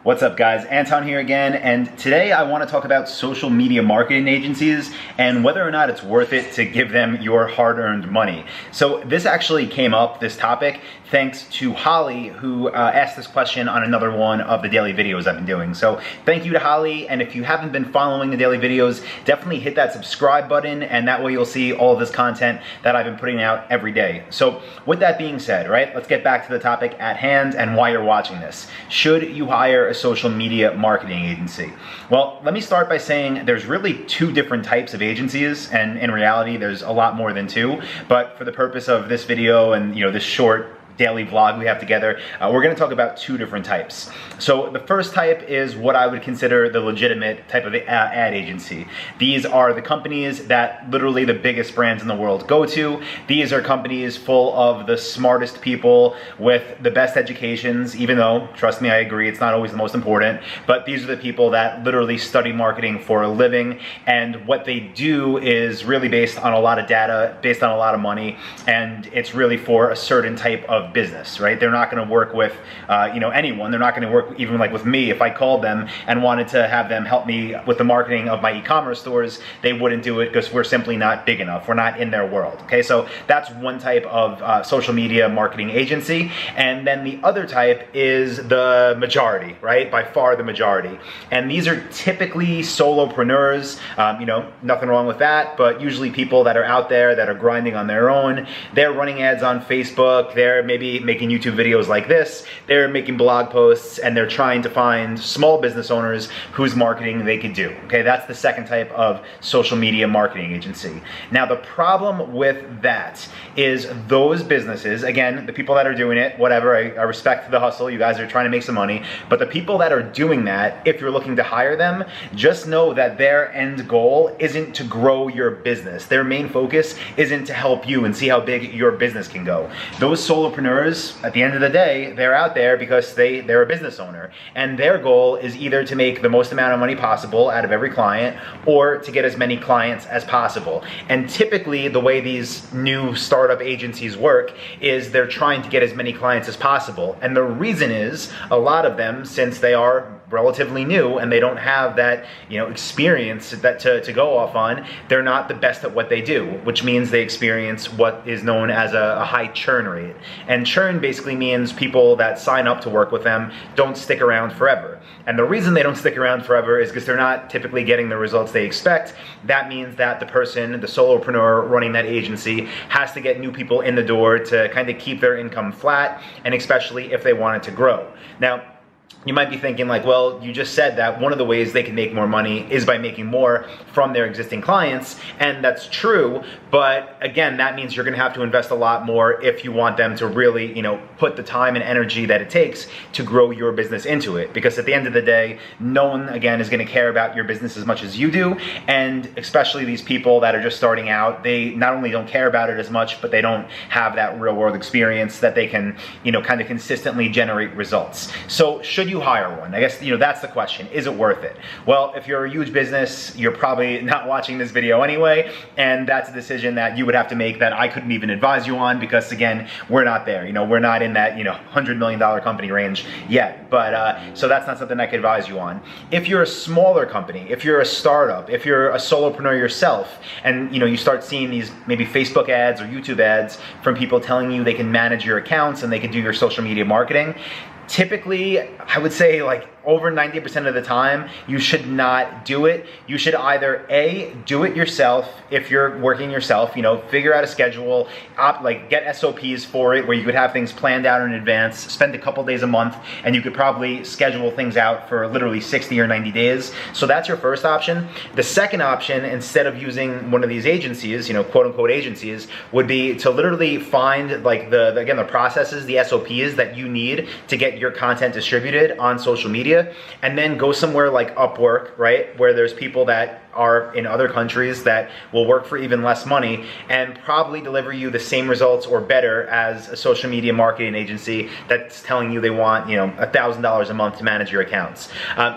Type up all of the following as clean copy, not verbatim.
What's up guys, Anton here again, and today I want to talk about social media marketing agencies and whether or not it's worth it to give them your hard-earned money. So this actually came up, this topic, thanks to Holly, who asked this question on another one of the daily videos I've been doing. So thank you to Holly, and if you haven't been following the daily videos, definitely hit that subscribe button, and that way you'll see all of this content that I've been putting out every day. So with that being said, right, let's get back to the topic at hand and why you're watching this. Should you hire a social media marketing agency? Well, let me start by saying there's really two different types of agencies, and in reality there's a lot more than two, but for the purpose of this video and this short daily vlog we have together, we're going to talk about two different types. So the first type is what I would consider the legitimate type of ad agency. These are the companies that literally the biggest brands in the world go to. These are companies full of the smartest people with the best educations, even though, trust me, I agree, it's not always the most important, but these are the people that literally study marketing for a living, and what they do is really based on a lot of data, based on a lot of money, and it's really for a certain type of business, right? They're not going to work with anyone. They're not going to work even like with me. If I called them and wanted to have them help me with the marketing of my e-commerce stores, they wouldn't do it because we're simply not big enough. We're not in their world. Okay, so that's one type of social media marketing agency, and then the other type is the majority, right? By far the majority, and these are typically solopreneurs. Nothing wrong with that, but usually people that are out there that are grinding on their own. They're running ads on Facebook. They're maybe making YouTube videos like this, they're making blog posts, and they're trying to find small business owners whose marketing they could do. Okay, that's the second type of social media marketing agency. Now the problem with that is those businesses, again, the people that are doing it, whatever, I respect the hustle, you guys are trying to make some money, but the people that are doing that, if you're looking to hire them, just know that their end goal isn't to grow your business. Their main focus isn't to help you and see how big your business can go. Those solopreneurs, at the end of the day, they're out there because they're a business owner, and their goal is either to make the most amount of money possible out of every client or to get as many clients as possible. And typically the way these new startup agencies work is they're trying to get as many clients as possible, and the reason is a lot of them, since they are relatively new and they don't have that experience that to go off on, they're not the best at what they do, which means they experience what is known as a high churn rate. And churn basically means people that sign up to work with them don't stick around forever. And the reason they don't stick around forever is because they're not typically getting the results they expect. That means that the person, the solopreneur running that agency, has to get new people in the door to kind of keep their income flat, and especially if they want it to grow. Now, you might be thinking like, well, you just said that one of the ways they can make more money is by making more from their existing clients, and that's true, but again, that means you're gonna have to invest a lot more if you want them to really, put the time and energy that it takes to grow your business into it, because at the end of the day, no one, again, is gonna care about your business as much as you do, and especially these people that are just starting out, they not only don't care about it as much, but they don't have that real world experience that they can, kind of consistently generate results. So should you hire one? I guess, that's the question. Is it worth it? Well, if you're a huge business, you're probably not watching this video anyway, and that's a decision that you would have to make that I couldn't even advise you on, because again, we're not there. We're not in that, $100 million company range yet, but so that's not something I could advise you on. If you're a smaller company, if you're a startup, if you're a solopreneur yourself, and you start seeing these maybe Facebook ads or YouTube ads from people telling you they can manage your accounts and they can do your social media marketing, typically, I would say like over 90% of the time, you should not do it. You should either A, do it yourself if you're working yourself, figure out a schedule, get SOPs for it where you could have things planned out in advance, spend a couple days a month, and you could probably schedule things out for literally 60 or 90 days. So that's your first option. The second option, instead of using one of these agencies, quote unquote agencies, would be to literally find like the processes, the SOPs that you need to get your content distributed on social media, and then go somewhere like Upwork, right, where there's people that are in other countries that will work for even less money and probably deliver you the same results or better as a social media marketing agency that's telling you they want, $1,000 a month to manage your accounts.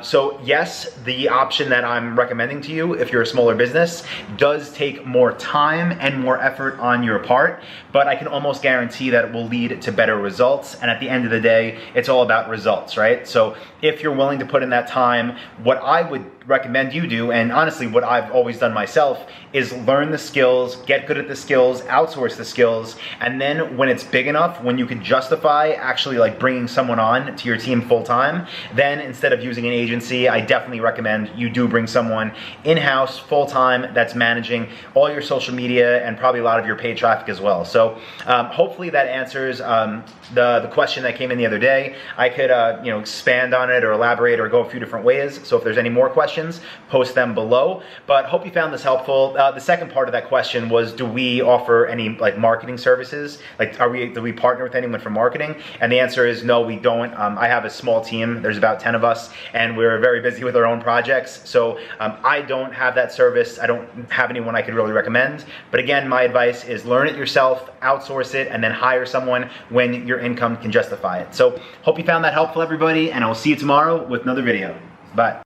So yes, the option that I'm recommending to you, if you're a smaller business, does take more time and more effort on your part, but I can almost guarantee that it will lead to better results. And at the end of the day, it's all about results, right? So if you're willing to put in that time, what I would recommend you do, and honestly what I've always done myself, is learn the skills, get good at the skills, outsource the skills, and then when it's big enough, when you can justify actually like bringing someone on to your team full time, then instead of using an agency, I definitely recommend you do bring someone in-house full time that's managing all your social media and probably a lot of your paid traffic as well. So hopefully that answers the question that came in the other day. I could expand on it or elaborate or go a few different ways. So if there's any more questions, post them below. But hope you found this helpful. The second part of that question was, do we offer any like marketing services? Like, do we partner with anyone for marketing? And the answer is no, we don't. I have a small team. There's about 10 of us, and we're very busy with our own projects. So I don't have that service. I don't have anyone I could really recommend. But again, my advice is learn it yourself, outsource it, and then hire someone when your income can justify it. So hope you found that helpful, everybody, and I will see you tomorrow with another video. Bye.